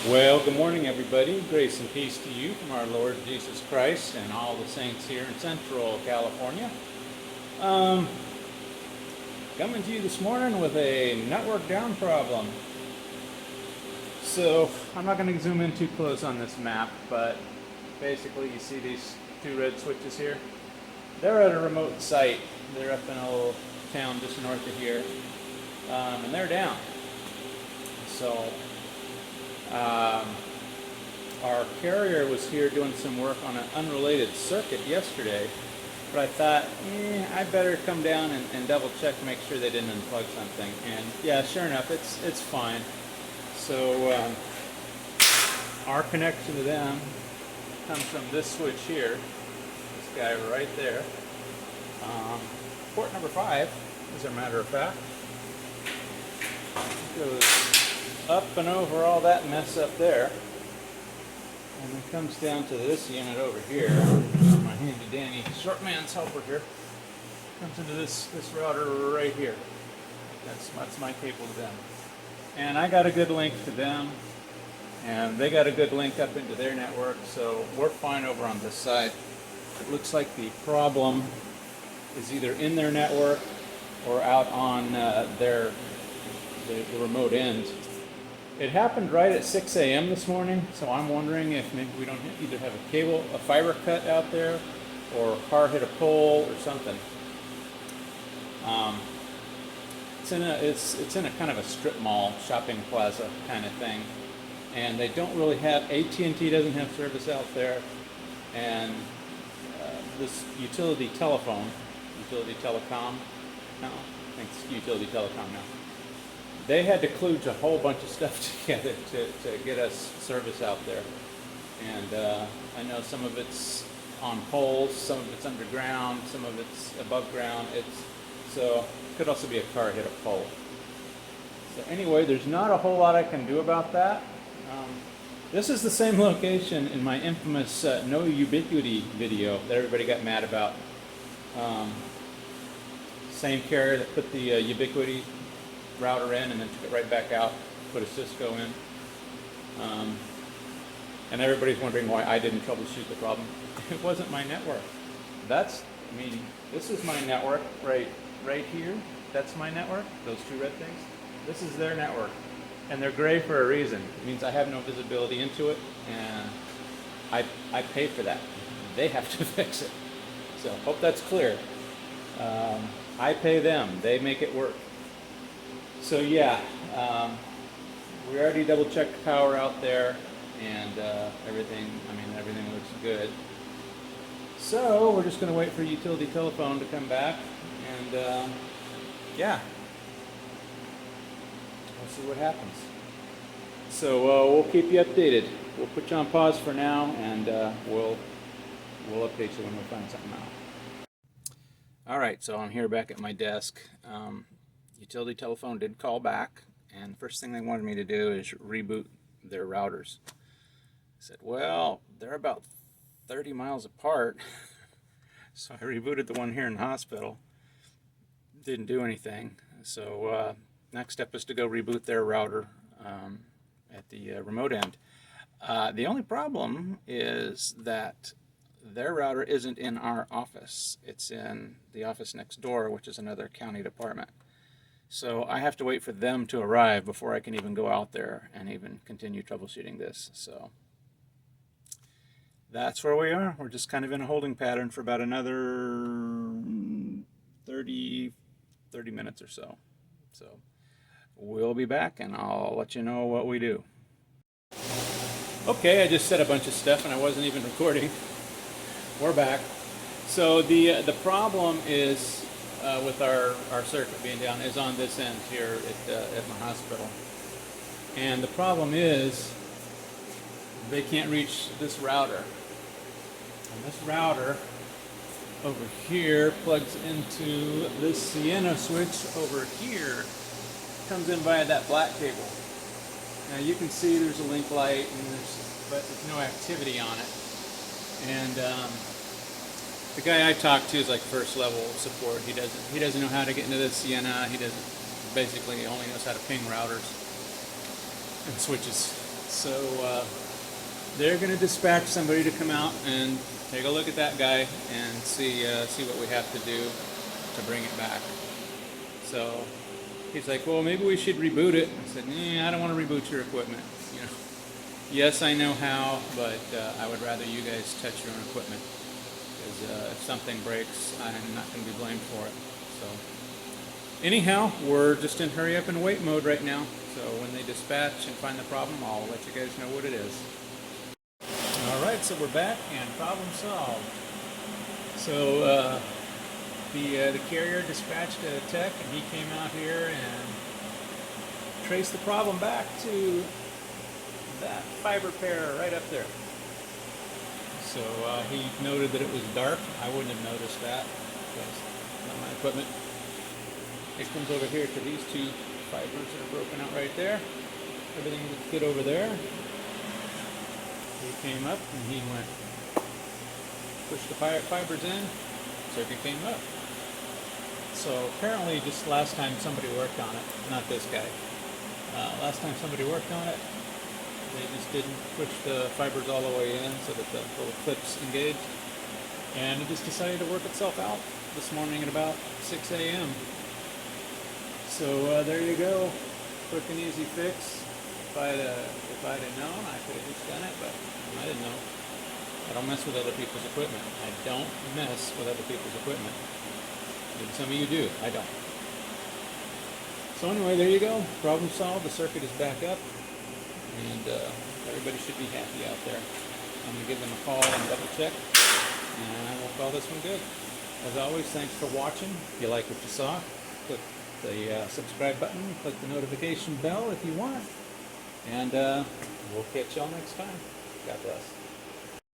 Well, good morning, everybody. Grace and peace to you from our Lord Jesus Christ and all the saints here in Central California. Um, Coming to you this morning with a network down problem. So, I'm not going to zoom in too close on this map, but basically you see these two red switches here. They're at a remote site. They're up in a little town just north of here, and they're down. So, um, our carrier was here doing some work on an unrelated circuit yesterday, but I thought, I better come down and double check, make sure they didn't unplug something. And yeah, sure enough, it's fine. So our connection to them comes from this switch here, this guy right there. Port number 5, as a matter of fact. It goes up and over all that mess up there. And it comes down to this unit over here. My handy dandy short man's helper here. Comes into this router right here. That's my cable to them. And I got a good link to them, and they got a good link up into their network, so we're fine over on this side. It looks like the problem is either in their network or out on the remote end. It happened right at 6 a.m. this morning, so I'm wondering if maybe we don't either have a fiber cut out there, or a car hit a pole or something. It's in a kind of a strip mall, shopping plaza kind of thing, and they don't really have, AT&T doesn't have service out there, and this utility telecom, no, I think it's utility telecom now. They had to kludge a whole bunch of stuff together to get us service out there. And I know some of it's on poles, some of it's underground, some of it's above ground. So it could also be a car hit a pole. So anyway, there's not a whole lot I can do about that. This is the same location in my infamous No Ubiquity video that everybody got mad about. Same carrier that put the Ubiquity router in and then took it right back out, put a Cisco in. And everybody's wondering why I didn't troubleshoot the problem. It wasn't my network. This is my network right here. That's my network, those two red things. This is their network. And they're gray for a reason. It means I have no visibility into it, and I pay for that. They have to fix it. So hope that's clear. I pay them. They make it work. So yeah, we already double checked the power out there, and everything looks good. So we're just going to wait for utility telephone to come back, and yeah, we'll see what happens. So we'll keep you updated. We'll put you on pause for now, and we'll update you when we find something out. All right, so I'm here back at my desk. Utility telephone did call back, and the first thing they wanted me to do is reboot their routers. I said, well, they're about 30 miles apart. So I rebooted the one here in the hospital. Didn't do anything. So next step is to go reboot their router at the remote end. The only problem is that their router isn't in our office. It's in the office next door, which is another county department. So I have to wait for them to arrive before I can even go out there and even continue troubleshooting this. So that's where we are. We're just kind of in a holding pattern for about another 30 minutes or so. So we'll be back, and I'll let you know what we do. Okay, I just said a bunch of stuff and I wasn't even recording. We're back. So the problem is with our circuit being down is on this end here at my hospital. And the problem is they can't reach this router. And this router over here plugs into this Sienna switch over here. Comes in via that black cable. Now you can see there's a link light, but there's no activity on it. And the guy I talked to is like first level support. He doesn't know how to get into the Sienna. He basically only knows how to ping routers and switches. So they're going to dispatch somebody to come out and take a look at that guy and see what we have to do to bring it back. So he's like, well, maybe we should reboot it. I said, I don't want to reboot your equipment. You know, yes, I know how, but I would rather you guys touch your own equipment, because if something breaks, I'm not going to be blamed for it. So anyhow, we're just in hurry up and wait mode right now. So when they dispatch and find the problem, I'll let you guys know what it is. Alright, so we're back and problem solved. So the carrier dispatched a tech, and he came out here and traced the problem back to that fiber pair right up there. So he noted that it was dark. I wouldn't have noticed that because not my equipment. It comes over here to these two fibers that are broken out right there. Everything would fit over there. He came up and he went, pushed the fibers in, circuit came up. So apparently just last time somebody worked on it, not this guy, last time somebody worked on it, they just didn't push the fibers all the way in so that the little clips engaged. And it just decided to work itself out this morning at about 6 a.m. So there you go, quick and easy fix. If I'd have known, I could have just done it, but I didn't know. I don't mess with other people's equipment. I don't mess with other people's equipment. Maybe some of you do. I don't. So anyway, there you go. Problem solved. The circuit is back up, and everybody should be happy out there. I'm going to give them a call and double check, and we'll call this one good. As always, thanks for watching. If you like what you saw, click the subscribe button, click the notification bell if you want. And we'll catch y'all next time. God bless.